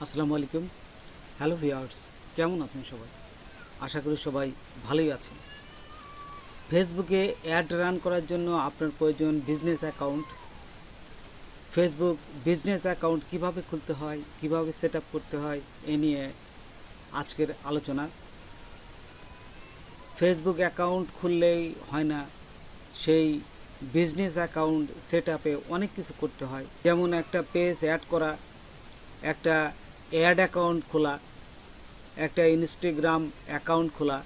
আসসালামু আলাইকুম। Hello viewers, কেমন আছেন সবাই? আশা করি সবাই ভালোই আছেন। ফেসবুকে অ্যাড রান করার জন্য আপনার প্রয়োজন business account. Facebook business account কিভাবে খুলতে হয়, কিভাবে সেট আপ করতে হয়, এ নিয়ে আজকের আলোচনা। ফেসবুক অ্যাকাউন্ট খুললেই হয় না, সেই বিজনেস অ্যাকাউন্ট সেট আপে অনেক কিছু করতে হয়। যেমন একটা পেজ অ্যাড করা, একটা অ্যাড অ্যাকাউন্ট খোলা, একটা ইনস্টাগ্রাম অ্যাকাউন্ট খোলা,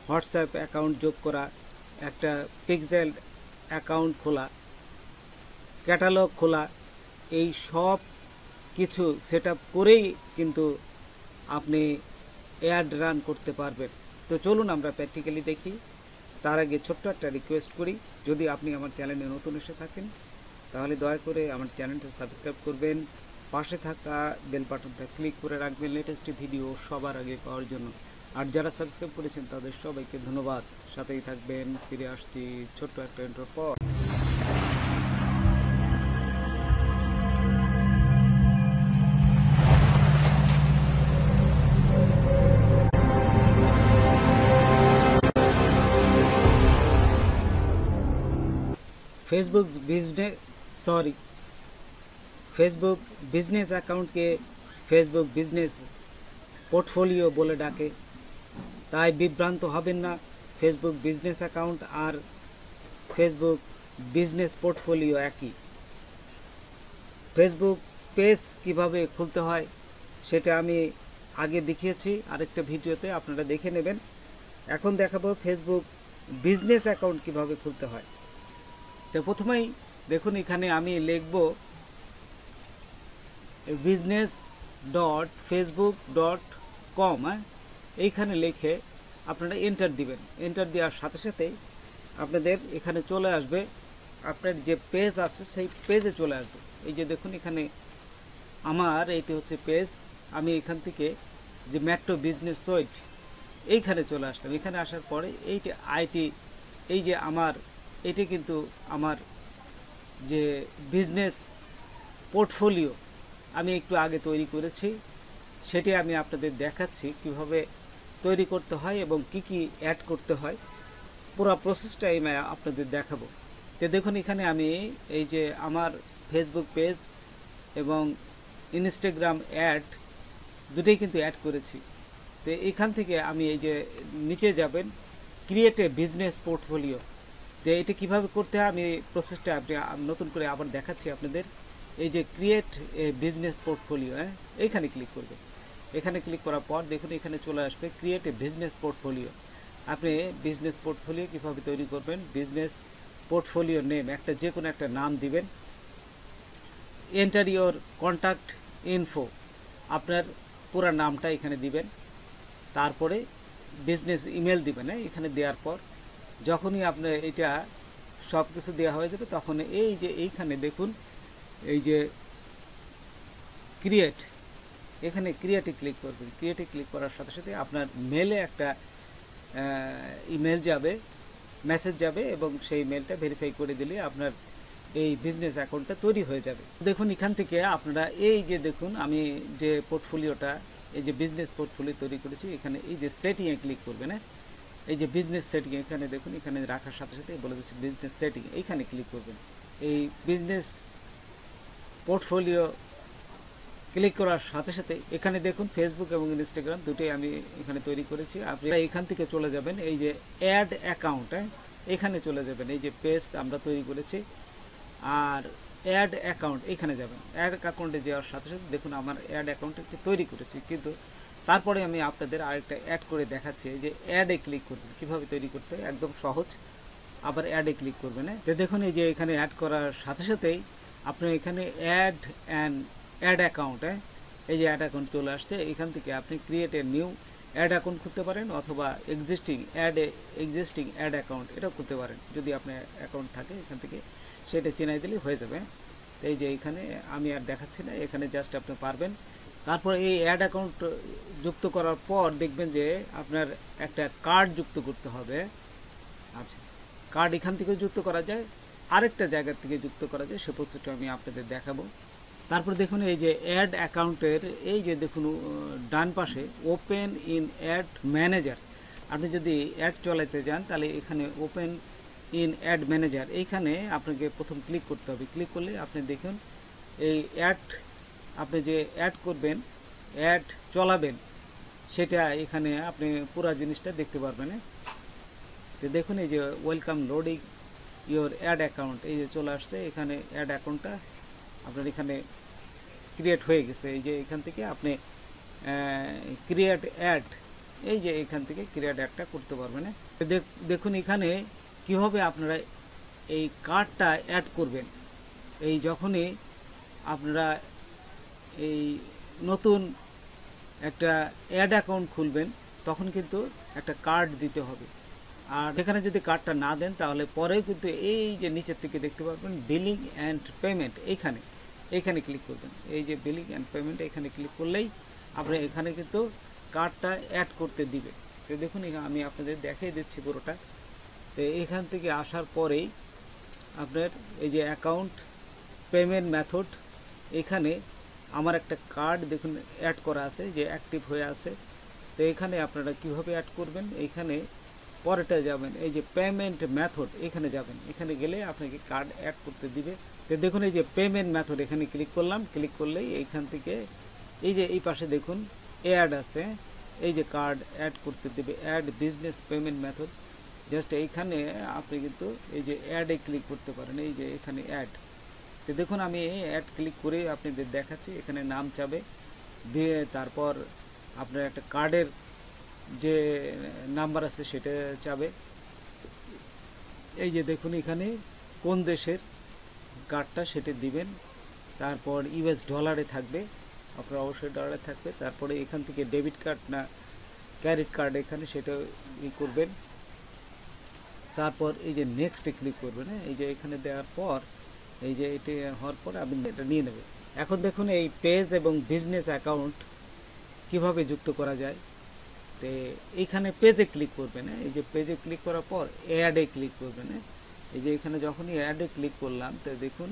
হোয়াটসঅ্যাপ অ্যাকাউন্ট যোগ করা, একটা পিক্সেল অ্যাকাউন্ট খোলা, ক্যাটালগ খোলা, এই সব কিছু সেট আপ করেই কিন্তু আপনি অ্যাড রান করতে পারবেন। তো চলুন আমরা প্র্যাকটিক্যালি দেখি। তার আগে ছোট্ট একটা রিকোয়েস্ট করি, যদি আপনি আমার চ্যানেলে নতুন এসে থাকেন তাহলে দয়া করে আমার চ্যানেলটা সাবস্ক্রাইব করবেন, পাশে থাকা বেল বাটনটা ক্লিক করে রাখবেন লেটেস্ট ভিডিও সবার আগে পাওয়ার জন্য। আর যারা সাবস্ক্রাইব করেছেন তাদের সবাইকে ধন্যবাদ। সাথেই থাকবেন। ফিরে আসছি ছোট্ট একটা ইন্ট্রোর পর। ফেসবুক বিজনেস অ্যাকাউন্টকে ফেসবুক বিজনেস পোর্টফোলিও বলে ডাকে, তাই বিভ্রান্ত হবেন না। ফেসবুক বিজনেস অ্যাকাউন্ট আর ফেসবুক বিজনেস পোর্টফোলিও একই। ফেসবুক পেজ কিভাবে খুলতে হয় সেটা আমি আগে দেখিয়েছি আরেকটা ভিডিওতে, আপনারা দেখে নেবেন। এখন দেখাবো ফেসবুক বিজনেস অ্যাকাউন্ট কিভাবে খুলতে হয়। তো প্রথমেই দেখুন, এখানে আমি লিখব business.facebook.com। এইখানে লিখে আপনারা এন্টার দিবেন। এন্টার দেওয়ার সাথে সাথেই আপনাদের এখানে চলে আসবে, আপনার যে পেজ আছে সেই পেজে চলে আসবে। এই যে দেখুন, এখানে আমার এইটি হচ্ছে পেজ। আমি এখান থেকে যে মেট্রো বিজনেস সুইট এইখানে চলে আসলাম। এখানে আসার পরে এইটি আইটি, এই যে আমার এটি কিন্তু আমার যে বিজনেস পোর্টফোলিও আমি একটু আগে তৈরি করেছি, সেটি আমি আপনাদের দেখাচ্ছি কিভাবে তৈরি করতে হয় এবং কি কি অ্যাড করতে হয়। পুরো প্রসেসটা আমি আপনাদের দেখাবো। তো দেখুন, এখানে আমি এই যে আমার ফেসবুক পেজ এবং ইনস্টাগ্রাম অ্যাড দুটোই কিন্তু অ্যাড করেছি। তো এখান থেকে আমি এই যে নিচে যাবেন, ক্রিয়েট এ বিজনেস পোর্টফোলিও। তো এটা কীভাবে করতে হয় আমি প্রসেসটা নতুন করে আবার দেখাচ্ছি আপনাদের। এই যে ক্রিয়েট এ বিজনেস পোর্টফোলিও, এইখানে ক্লিক করবে। এখানে ক্লিক করার পর দেখুন এখানে চলে আসবে ক্রিয়েট এ বিজনেস পোর্টফোলিও। আপনি বিজনেস পোর্টফোলিও কীভাবে তৈরি করবেন, বিজনেস পোর্টফোলিও নেম একটা যে কোনো একটা নাম দিবেন। এন্টার ইওর কন্ট্যাক্ট ইনফো, আপনার পুরো নামটা এখানে দিবেন। তারপরে বিজনেস ইমেল দিবেন। এখানে দেওয়ার পর যখনই আপনার এটা সব কিছু দেওয়া হয়ে যাবে, তখন এই যে এইখানে দেখুন এই যে ক্রিয়েট, এখানে ক্রিয়েটে ক্লিক করবেন। ক্রিয়েটে ক্লিক করার সাথে সাথে আপনার মেলে একটা ইমেল যাবে, মেসেজ যাবে, এবং সেই মেলটা ভেরিফাই করে দিলে আপনার এই বিজনেস অ্যাকাউন্টটা তৈরি হয়ে যাবে। দেখুন এখান থেকে আপনারা এই যে দেখুন আমি যে পোর্টফোলিওটা, এই যে বিজনেস পোর্টফোলিও তৈরি করেছি, এখানে এই যে সেটিংয়ে ক্লিক করবেন। এই যে বিজনেস সেটিং এখানে দেখুন, এখানে রাখার সাথে সাথে বলে দিচ্ছি বিজনেস সেটিং, এইখানে ক্লিক করবেন। এই বিজনেস পোর্টফোলিও ক্লিক করার সাথে সাথে এখানে দেখুন ফেসবুক এবং ইনস্টাগ্রাম দুটোই আমি এখানে তৈরি করেছি। আপনি এখান থেকে চলে যাবেন এই যে অ্যাড অ্যাকাউন্ট, এখানে চলে যাবেন। এই যে পেজ আমরা তৈরি করেছি আর অ্যাড অ্যাকাউন্ট, এখানে যাবেন। অ্যাড অ্যাকাউন্টে যাওয়ার সাথে সাথে দেখুন আমার অ্যাড অ্যাকাউন্ট একটি তৈরি করেছি, কিন্তু তারপরে আমি আপনাদের আরেকটা অ্যাড করে দেখাচ্ছি। এই যে অ্যাডে ক্লিক করবেন, কীভাবে তৈরি করতে হয় একদম সহজ। আবার অ্যাডে ক্লিক করবেন। তো দেখুন এই যে এখানে অ্যাড করার সাথে সাথেই আপনার এখানে অ্যাড অ্যাকাউন্ট, এই যে অ্যাড অ্যাকাউন্ট চলে আসছে। এখান থেকে আপনি create a new ad account খুলতে পারেন, অথবা এক্সিস্টিং অ্যাড অ্যাকাউন্ট এটাও খুলতে পারেন। যদি আপনার অ্যাকাউন্ট থাকে এখান থেকে সেটা চেনাই দিলেই হয়ে যাবে। তো এই যে এখানে আমি আর দেখাচ্ছি না, এখানে জাস্ট আপনি পারবেন। তারপর এই অ্যাড অ্যাকাউন্ট যুক্ত করার পর দেখবেন যে আপনার একটা কার্ড যুক্ত করতে হবে। আচ্ছা, কার্ড এখান থেকে যুক্ত করা যায়, আরেকটা জায়গা থেকে যুক্ত করা যায়, সে প্রসেসটা আমি আপনাদের দেখাবো। তারপর দেখুন এই যে অ্যাড অ্যাকাউন্টের এই যে দেখুন ডান পাশে ওপেন ইন অ্যাড ম্যানেজার, আপনি যদি অ্যাড চালাতে যান তাহলে এখানে ওপেন ইন অ্যাড ম্যানেজার এইখানে আপনাকে প্রথম ক্লিক করতে হবে। ক্লিক করলে আপনি দেখুন এই অ্যাড, আপনি যে অ্যাড করবেন, অ্যাড চলাবেন, সেটা এখানে আপনি পুরো জিনিসটা দেখতে পারবেন। তো দেখুন এই যে welcome loading your ad account, এই যে চলে আসছে এখানে অ্যাড অ্যাকাউন্টটা আপনার এখানে ক্রিয়েট হয়ে গেছে। এই যে এখান থেকে আপনি ক্রিয়েট অ্যাড, এই যে এখান থেকে ক্রিয়েট অ্যাডটা করতে পারবেন। দেখুন এখানে কিভাবে আপনারা এই কার্ডটা অ্যাড করবেন। এই যখনই আপনারা এই নতুন একটা অ্যাড অ্যাকাউন্ট খুলবেন তখন কিন্তু একটা কার্ড দিতে হবে, আর এখানে যদি কার্ডটা না দেন তাহলে পরেও কিন্তু এই যে নিচের থেকে দেখতে পারবেন বিলিং অ্যান্ড পেমেন্ট, এইখানে ক্লিক করবেন। এই যে বিলিং অ্যান্ড পেমেন্ট এখানে ক্লিক করলেই আপনার এখানে কিন্তু কার্ডটা অ্যাড করতে দিবে। তো দেখুন আমি আপনাদের দেখিয়ে দিচ্ছি পুরোটা। তো এখান থেকে আসার পরেই আপনার এই যে অ্যাকাউন্ট পেমেন্ট মেথড, এখানে আমার একটা কার্ড দেখুন অ্যাড করা আছে, যে অ্যাক্টিভ হয়ে আছে। তো এখানে আপনারা কিভাবে অ্যাড করবেন, এইখানে পরেটা যাবেন, এই যে পেমেন্ট মেথড এখানে যাবেন, এখানে গেলে আপনাকে কার্ড অ্যাড করতে দিবে। তো দেখুন এই যে পেমেন্ট মেথড এখানে ক্লিক করলাম, ক্লিক করলেই এইখান থেকে এই যে এই পাশে দেখুন অ্যাড আছে, এই যে কার্ড অ্যাড করতে দেবে, add business payment method. Just এইখানে আপনি কিন্তু এই যে অ্যাডে ক্লিক করতে পারেন, এই যে এখানে অ্যাড। তো দেখুন আমি অ্যাড ক্লিক করে আপনাদের দেখাচ্ছি, এখানে নাম চাবে, দিয়ে তারপর আপনার একটা কার্ডের যে নাম্বার আছে সেটা চাবে। এই যে দেখুন এখানে কোন দেশের কার্ডটা সেটা দিবেন, তারপর ইউএস ডলারে থাকবে, আপনার অবশ্যই ডলারে থাকবে। তারপরে এখান থেকে ডেবিট কার্ড না ক্রেডিট কার্ড এখানে সেটা করবেন। তারপর এই যে নেক্সটে ক্লিক করবেন, এই যে এখানে দেওয়ার পর এই যে এটি হওয়ার পর আপনি এটা নিয়ে নেবেন। এখন দেখুন এই পেজ এবং বিজনেস অ্যাকাউন্ট কিভাবে যুক্ত করা যায়। তো এইখানে পেজে ক্লিক করবেন, এই যে পেজে ক্লিক করার পর অ্যাডে ক্লিক করবেন। এই যে এখানে যখনই অ্যাডে ক্লিক করলাম তো দেখুন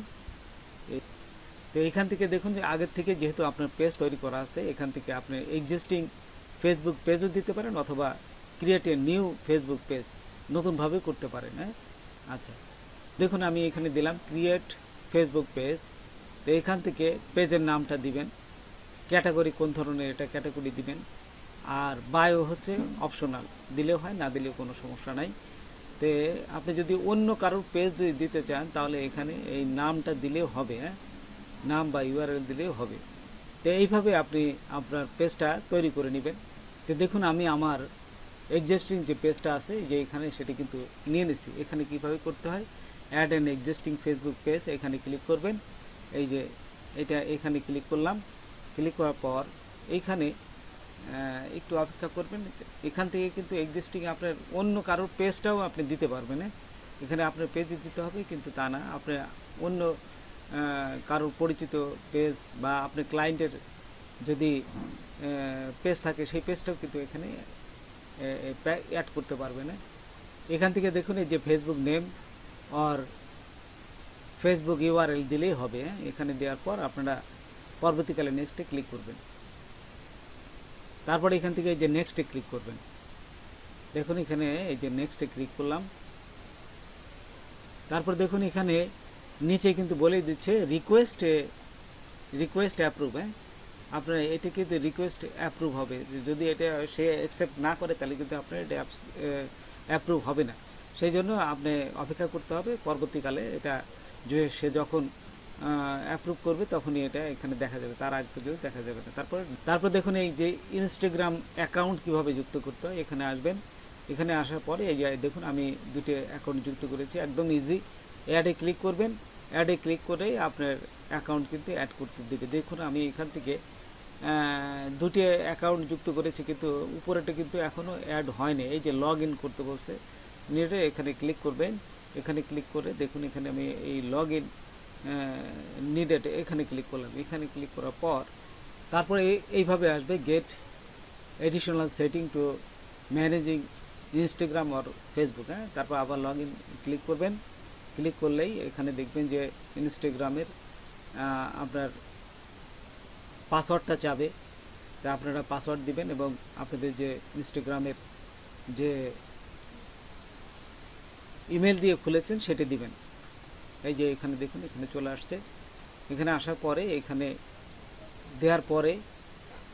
তো এখান থেকে দেখুন যে আগের থেকে যেহেতু আপনার পেজ তৈরি করা আছে, এখান থেকে আপনি এক্সিস্টিং ফেসবুক পেজও দিতে পারেন অথবা create a new Facebook page নতুনভাবে করতে পারেন। আচ্ছা দেখুন আমি এখানে দিলাম ক্রিয়েট ফেসবুক পেজ। তো এখান থেকে পেজের নামটা দিবেন, ক্যাটাগরি কোন ধরনের এটা ক্যাটাগরি দিবেন, আর বায়ো হচ্ছে অপশনাল, দিলেও হয় না দিলেও কোনো সমস্যা নাই। তো আপনি যদি অন্য কারোর পেজ যদি দিতে চান তাহলে এখানে এই নামটা দিলেও হবে, নাম বা ইউআরএল দিলেও হবে। তো এইভাবে আপনি আপনার পেজটা তৈরি করে নেবেন। তো দেখুন আমি আমার এক্সিস্টিং যে পেজটা আছে যে এখানে সেটা কিন্তু নিয়ে নিছি। এখানে কিভাবে করতে হয়, add an existing Facebook page, এখানে ক্লিক করবেন। এই যে এটা এখানে ক্লিক করলাম, ক্লিক করার পর এইখানে একটু অপেক্ষা করবেন। এখান থেকে কিন্তু এক্সিস্টিং আপনার অন্য কারোর পেজটাও আপনি দিতে পারবেন। এখানে আপনার পেজই দিতে হবে কিন্তু তা না, আপনি অন্য কারোর পরিচিত পেজ বা আপনার ক্লায়েন্টের যদি পেজ থাকে সেই পেজটাও কিন্তু এখানে অ্যাড করতে পারবেন। এখান থেকে দেখুন এই যে ফেসবুক নেম আর ফেসবুক ইউআরএল দিলেই হবে। এখানে দেওয়ার পর আপনারা পরবর্তীকালে নেক্সটে ক্লিক করবেন। তারপরে এখান থেকে এই যে নেক্সটে ক্লিক করবেন। দেখুন এখানে এই যে নেক্সটে ক্লিক করলাম। তারপর দেখুন এখানে নিচে কিন্তু বলেই দিচ্ছে রিকোয়েস্ট অ্যাপ্রুভ। আপনার এটা কিন্তু রিকোয়েস্ট অ্যাপ্রুভ হবে, যদি এটা সে অ্যাকসেপ্ট না করে তাহলে কিন্তু আপনার এটা অ্যাপ্রুভ হবে না। সেই জন্য আপনি অপেক্ষা করতে হবে, পরবর্তীকালে এটা সে যখন অ্যাপ্রুভ করবে তখনই এটা এখানে দেখা যাবে, তার আগে পর্যন্ত দেখা যাবে না। তারপর দেখুন এই যে ইনস্টাগ্রাম অ্যাকাউন্ট কিভাবে যুক্ত করতে হয়, এখানে আসবেন। এখানে আসার পরে এই যে দেখুন আমি দুটো অ্যাকাউন্ট যুক্ত করেছি, একদম ইজি। অ্যাডে ক্লিক করবেন, অ্যাডে ক্লিক করে আপনার অ্যাকাউন্ট কিন্তু অ্যাড করতে দেবে। দেখুন আমি এখান থেকে দুটি অ্যাকাউন্ট যুক্ত করেছি কিন্তু উপরেটা কিন্তু এখনও অ্যাড হয়নি। এই যে লগ ইন করতে বলছে, নেটে এখানে ক্লিক করবেন। এখানে ক্লিক করে দেখুন এখানে আমি এই লগ ইন নিডেড এখানে ক্লিক করলাম। এখানে ক্লিক করার পর তারপরে এইভাবে আসবে get additional setting to managing Instagram আর ফেসবুক। তারপর আবার লগ ইন ক্লিক করবেন। ক্লিক করলেই এখানে দেখবেন যে ইনস্টাগ্রামের আপনার পাসওয়ার্ডটা চাবে, তা আপনারা পাসওয়ার্ড দিবেন এবং আপনাদের যে ইনস্টাগ্রামের যে ইমেল দিয়ে খুলেছেন সেটা দিবেন। এই যে এখানে দেখুন, এখানে চলে আসছে। এখানে আসার পরে এখানে দেওয়ার পরে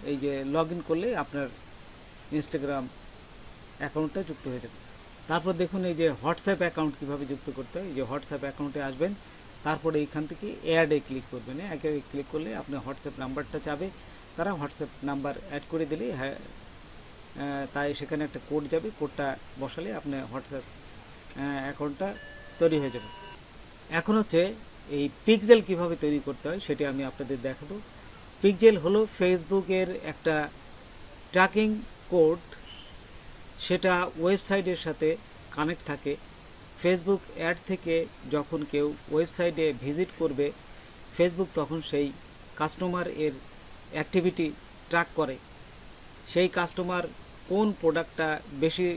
এই যে লগ ইন করলে আপনার ইনস্টাগ্রাম অ্যাকাউন্টটা যুক্ত হয়ে যাবে। তারপর দেখুন এই যে হোয়াটসঅ্যাপ অ্যাকাউন্ট কীভাবে যুক্ত করতে হয়। এই যে হোয়াটসঅ্যাপ অ্যাকাউন্টে আসবেন, তারপরে এইখান থেকে অ্যাডে ক্লিক করবেন। অ্যাডে ক্লিক করলে আপনার হোয়াটসঅ্যাপ নাম্বারটা চাবে, তারা হোয়াটসঅ্যাপ নাম্বার অ্যাড করে দিলে হ্যাঁ, তাই সেখানে একটা কোড যাবে, কোডটা বসালে আপনার হোয়াটসঅ্যাপ অ্যাকাউন্টটা তৈরি হয়ে যাবে। এখন হচ্ছে এই পিক্সেল কিভাবে তৈরি করতে হয় সেটা আমি আপনাদের দেখাবো। পিক্সেল হলো ফেসবুকের একটা ট্র্যাকিং কোড, সেটা ওয়েবসাইটের সাথে কানেক্ট থাকে। ফেসবুক অ্যাড থেকে যখন কেউ ওয়েবসাইটে ভিজিট করবে, ফেসবুক তখন সেই কাস্টমার এর অ্যাক্টিভিটি ট্র্যাক করে। সেই কাস্টমার কোন প্রোডাক্টটা বেশি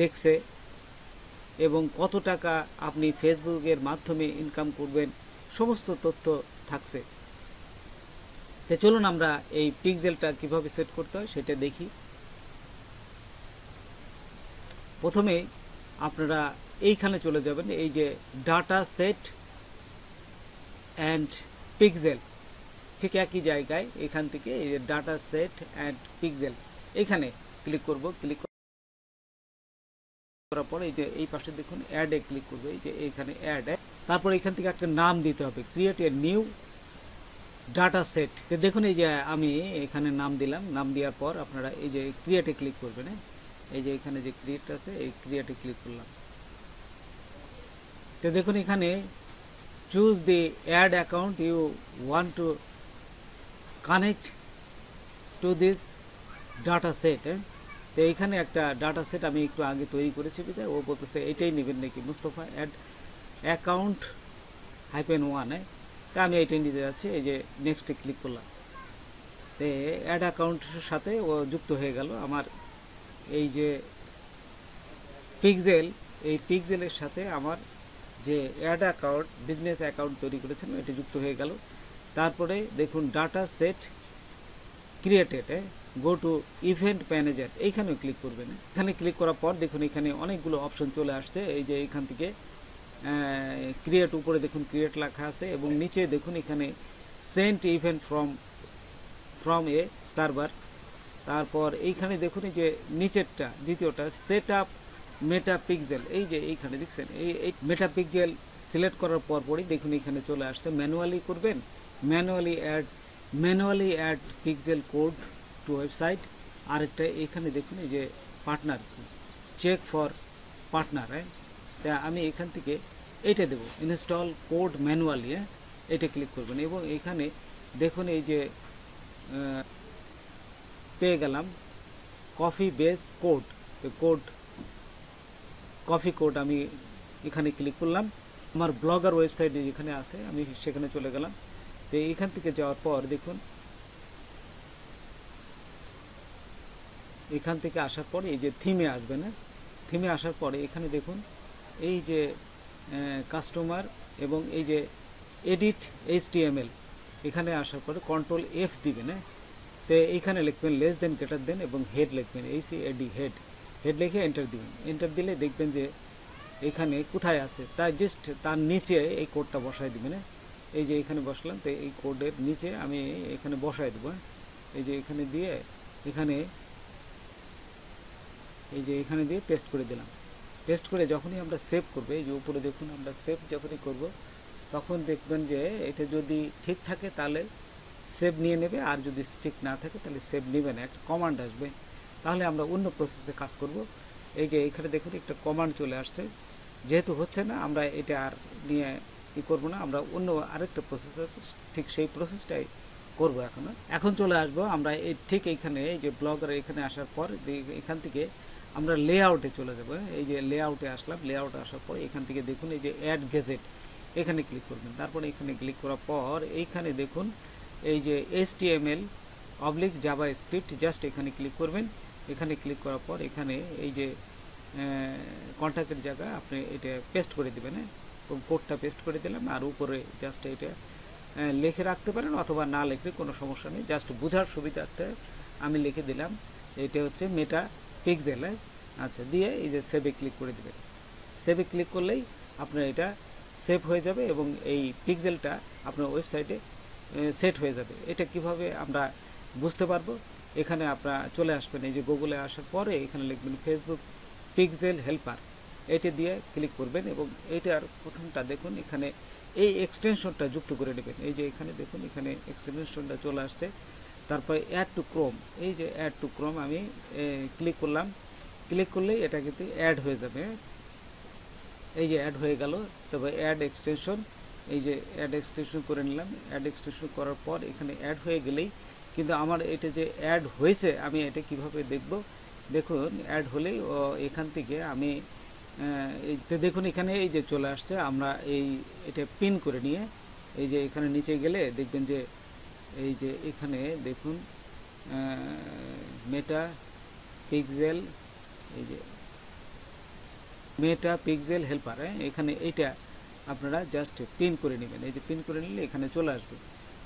দেখছে এবং কত টাকা আপনি ফেসবুকের মাধ্যমে ইনকাম করবেন, সমস্ত তথ্য থাকছে। তো চলুন আমরা এই পিক্সেলটা কিভাবে সেট করতে হয় সেটা দেখি। প্রথমে আপনারা এইখানে চলে যাবেন, এই যে ডাটা সেট অ্যান্ড পিক্সেল, ঠিক একই জায়গায় এখান থেকে এই যে ডাটা সেট অ্যান্ড পিক্সেল এখানে ক্লিক করব। ক্লিক করার পর এই যে এই পাশে দেখুন অ্যাডে ক্লিক করব, এই যে এইখানে অ্যাড। তারপর এখান থেকে একটা নাম দিতে হবে, create a new data set. তো দেখুন এই যে আমি এখানে নাম দিলাম, নাম দেওয়ার পর আপনারা এই যে ক্রিয়েটে ক্লিক করবেন। এই যে এখানে যে ক্রিয়েট আছে, এই ক্রিয়েটে ক্লিক করলাম। তো দেখুন এখানে choose the ad account you want to connect to this data set. তো এইখানে একটা ডাটা সেট আমি একটু আগে তৈরি করেছি, ও বলতেছে এটাই নেবেন নাকি মুস্তফা অ্যাড অ্যাকাউন্ট -1। তা আমি এইটাই নিতে যাচ্ছি। এই যে নেক্সটে ক্লিক করলাম, তো অ্যাড অ্যাকাউন্টের সাথে ও যুক্ত হয়ে গেল আমার এই যে পিক্সেল। এই পিক্সেলের সাথে আমার যে অ্যাড অ্যাকাউন্ট, বিজনেস অ্যাকাউন্ট তৈরি করেছেন, এটি যুক্ত হয়ে গেল। তারপরে দেখুন data set created, go to event manager, এইখানেও ক্লিক করবেন। এখানে ক্লিক করার পর দেখুন এখানে অনেকগুলো অপশন চলে আসছে। এই যে এখান থেকে ক্রিয়েট, উপরে দেখুন ক্রিয়েট লেখা আছে এবং নিচে দেখুন এখানে sent event from a server. তারপর এইখানে দেখুন এই যে নিচেরটা দ্বিতীয়টা সেট আপ মেটা পিক্সেল, এই যে এইখানে দেখছেন এই মেটা পিক্সেল সিলেক্ট করার পরই দেখুন এখানে চলে আসছে ম্যানুয়ালি করবেন, manually add pixel code to website. আরেকটা এখানে দেখুন এই যে পার্টনার, চেক ফর পার্টনার। তা আমি এখান থেকে এইটা দেবো, ইনস্টল কোড ম্যানুয়ালি, এটা ক্লিক করবেন এবং এখানে দেখুন এই যে পেয়ে গেলাম coffee base code. Coffee code আমি এখানে ক্লিক করলাম। আমার ব্লগার ওয়েবসাইট যেখানে আছে আমি সেখানে চলে গেলাম। তো এখান থেকে যাওয়ার পর দেখুন এখান থেকে আসার পর এই যে থিমে আসবে না, থিমে আসার পরে এখানে দেখুন এই যে কাস্টমার এবং এই যে এডিট HTML, এখানে আসার পরে কন্ট্রোল F দিবেন। তো এইখানে লিখবেন লেস দেন গ্রেটার দেন এবং হেড লিখবেন HAD, হেড লিখে এন্টার দিবেন। এন্টার দিলে দেখবেন যে এখানে কোথায় আছে তাই জাস্ট তার নিচে এই কোডটা বসায় দিবেন। এই যে এখানে বসলাম, তো এই কোডের নিচে আমি এখানে বসায় দেবো। এই যে এখানে দিয়ে এখানে দিয়ে পেস্ট করে দিলাম। পেস্ট করে যখনই আমরা সেভ করবো, এই যে উপরে দেখুন আমরা সেভ যখনই করব তখন দেখবেন যে এটা যদি ঠিক থাকে তাহলে সেভ নিয়ে নেবে, আর যদি ঠিক না থাকে তাহলে সেভ নেবে না, একটা কমান্ড আসবে, তাহলে আমরা অন্য প্রসেসে কাজ করব। এই যে এখানে দেখুন একটা কমান্ড চলে আসছে, যেহেতু হচ্ছে না আমরা এটা আর নিয়ে ই করবো না, আমরা অন্য আরেকটা প্রসেস আছে ঠিক সেই প্রসেসটাই করবো। এখন চলে আসবো আমরা এই ঠিক এইখানে এই যে ব্লগার এখানে আসার পর এখান থেকে আমরা লেআউটে চলে যাবো। এই যে লেআউটে আসলাম, লেআউটে আসার পর এখান থেকে দেখুন এই যে অ্যাড গেজেট, এখানে ক্লিক করবেন। তারপরে এখানে ক্লিক করার পর এইখানে দেখুন এই যে HTML/JavaScript, জাস্ট এখানে ক্লিক করবেন। এখানে ক্লিক করার পর এখানে এই যে কন্ট্যাক্টের জায়গা আপনি এটা পেস্ট করে দেবেন। কোডটা পেস্ট করে দিলাম আর উপরে জাস্ট এটা লিখে রাখতে পারেন অথবা না লিখলে কোনো সমস্যা নেই, জাস্ট বোঝার সুবিধার্থে আমি লিখে দিলাম এটা হচ্ছে মেটা পিক্সেল। আচ্ছা, দিয়ে এই যে সেভে ক্লিক করে দেবেন। সেভে ক্লিক করলেই আপনার এটা সেভ হয়ে যাবে এবং এই পিক্সেলটা আপনার ওয়েবসাইটে সেট হয়ে যাবে। এটা কিভাবে আমরা বুঝতে পারবো, এখানে আপনারা চলে আসবেন, এই যে গুগলে আসার পরে এখানে লিখবেন ফেসবুক পিক্সেল হেল্পার, এটি দিয়ে ক্লিক করবেন এবং এইটার প্রথমটা দেখুন এখানে এই এক্সটেনশনটা যুক্ত করে নেবেন। এই যে এখানে দেখুন এখানে এক্সটেনশনটা চলে আসছে, তারপরে অ্যাড টু ক্রোম, এই যে অ্যাড টু ক্রোম আমি ক্লিক করলাম। ক্লিক করলেই এটা কিন্তু অ্যাড হয়ে যাবে। এই যে অ্যাড হয়ে গেল, তবে অ্যাড এক্সটেনশন, এই যে অ্যাড এক্সটেনশন করে নিলাম। অ্যাড এক্সটেনশন করার পর এখানে অ্যাড হয়ে গেলেই কিন্তু আমার এটা যে অ্যাড হয়েছে আমি এটা কিভাবে দেখব, দেখুন অ্যাড হলেই এখান থেকে আমি এই দেখুন এখানে এই যে চলে আসছে। আমরা এটা পিন করে নিয়ে এই যে এখানে নিচে গেলে দেখবেন যে এই যে এখানে দেখুন মেটা পিক্সেল, এই যে মেটা পিক্সেল হেল্পার, এখানে এইটা আপনারা জাস্ট পিন করে নেবেন। এই যে পিন করে নিলে এখানে চলে আসবে।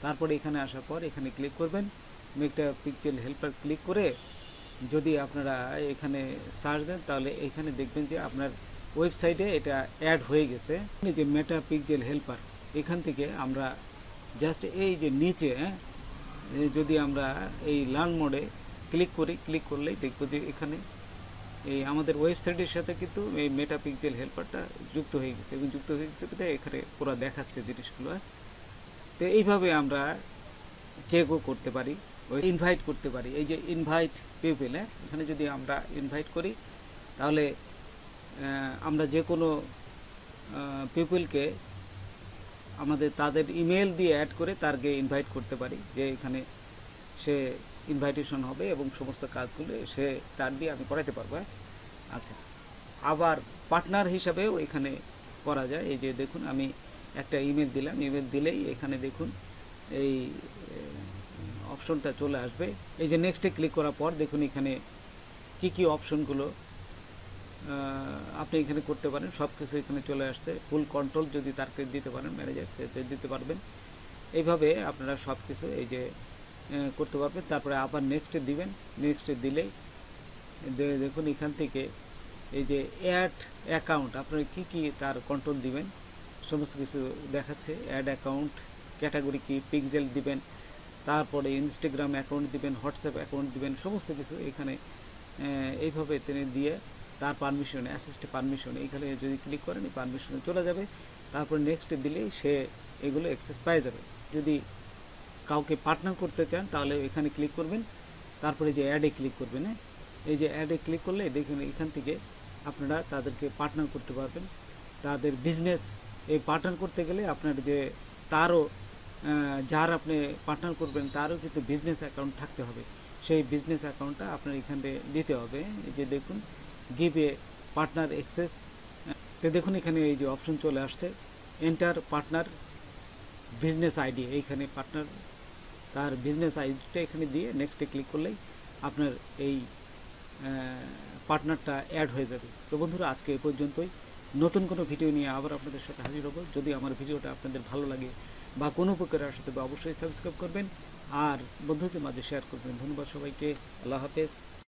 তারপরে এখানে আসার পর এখানে ক্লিক করবেন, মেটা পিক্সেল হেল্পার ক্লিক করে যদি আপনারা এখানে সার্চ দেন তাহলে এখানে দেখবেন যে আপনার ওয়েবসাইটে এটা অ্যাড হয়ে গেছে। এই যে মেটা পিক্সেল হেল্পার, এখান থেকে আমরা জাস্ট এই যে নিচে যদি আমরা এই লার্ন মোডে ক্লিক করি, ক্লিক করলেই দেখবো যে এখানে এই আমাদের ওয়েবসাইটের সাথে কিন্তু এই মেটা পিক্সেল হেল্পারটা যুক্ত হয়ে গেছে এবং যুক্ত হয়ে গেছে এখানে পুরো দেখাচ্ছে জিনিসগুলো। তো এইভাবে আমরা চেকও করতে পারি, ইনভাইট করতে পারি। এই যে ইনভাইট পিপল, এখানে যদি আমরা ইনভাইট করি তাহলে আমরা যে কোনো পিপলকে আমাদের তাদের ইমেল দিয়ে অ্যাড করে তারকে ইনভাইট করতে পারি, যে এখানে সে ইনভাইটেশন হবে এবং সমস্ত কাজগুলো সে তার দিয়ে আমি করাতে পারবো। আচ্ছা, আবার পার্টনার হিসাবেও এখানে করা যায়। এই যে দেখুন আমি একটা ইমেল দিলাম, ইমেল দিলেই এখানে দেখুন এই অপশনটা চলে আসবে। এই যে নেক্সটে ক্লিক করার পর দেখুন এখানে কি কি অপশনগুলো আপনি এখানে করতে পারেন, সব কিছু এখানে চলে আসছে। ফুল কন্ট্রোল যদি তারকে দিতে পারেন, ম্যানেজারকে দিতে পারবেন। এইভাবে আপনারা সব কিছু এই যে করতে পারবেন। তারপরে আবার নেক্সটে দিবেন, নেক্সটে দিলেই দেখুন এখান থেকে এই যে অ্যাড অ্যাকাউন্ট আপনারা কি কি তার কন্ট্রোল দিবেন সমস্ত কিছু দেখাচ্ছে। অ্যাড অ্যাকাউন্ট ক্যাটাগরি কি, পিক্সেল দিবেন, তারপরে ইনস্টাগ্রাম অ্যাকাউন্ট দিবেন, হোয়াটসঅ্যাপ অ্যাকাউন্ট দিবেন, সমস্ত কিছু এখানে এইভাবে তিনি দিয়ে তার পারমিশন, অ্যাসিস্ট পারমিশন, এইখানে যদি ক্লিক করেন এই পারমিশনে চলে যাবে। তারপর নেক্সটে দিলেই সে এগুলো অ্যাক্সেস পেয়ে যাবে। যদি কাউকে পার্টনার করতে চান তাহলে এখানে ক্লিক করবেন, তারপরে যে অ্যাডে ক্লিক করবেন। এই যে অ্যাডে ক্লিক করলে দেখুন এখান থেকে আপনারা তাদেরকে পার্টনার করতে পারবেন। তাদের বিজনেস এই পার্টনার করতে গেলে আপনার যে তারও যার আপনি পার্টনার করবেন তারও কিন্তু বিজনেস অ্যাকাউন্ট থাকতে হবে। সেই বিজনেস অ্যাকাউন্টটা আপনার এখানে দিতে হবে। এই যে দেখুন গিভ এ পার্টনার অ্যাক্সেস, তো দেখুন এখানে এই যে অপশন চলে আসছে এন্টার পার্টনার বিজনেস আইডি। এইখানে পার্টনার তার বিজনেস আইডিটা এখানে দিয়ে নেক্সটে ক্লিক করলেই আপনার এই পার্টনারটা অ্যাড হয়ে যাবে। তো বন্ধুরা আজকে এই পর্যন্তই। নতুন কোনো ভিডিও নিয়ে আবার আপনাদের সাথে হাজির হব। যদি আমার ভিডিওটা আপনাদের ভালো লাগে বা কোনো উপকারে আসে তবে অবশ্যই সাবস্ক্রাইব করবেন আর বন্ধুদের মাঝে শেয়ার করবেন। ধন্যবাদ সবাইকে, আল্লাহ হাফেজ।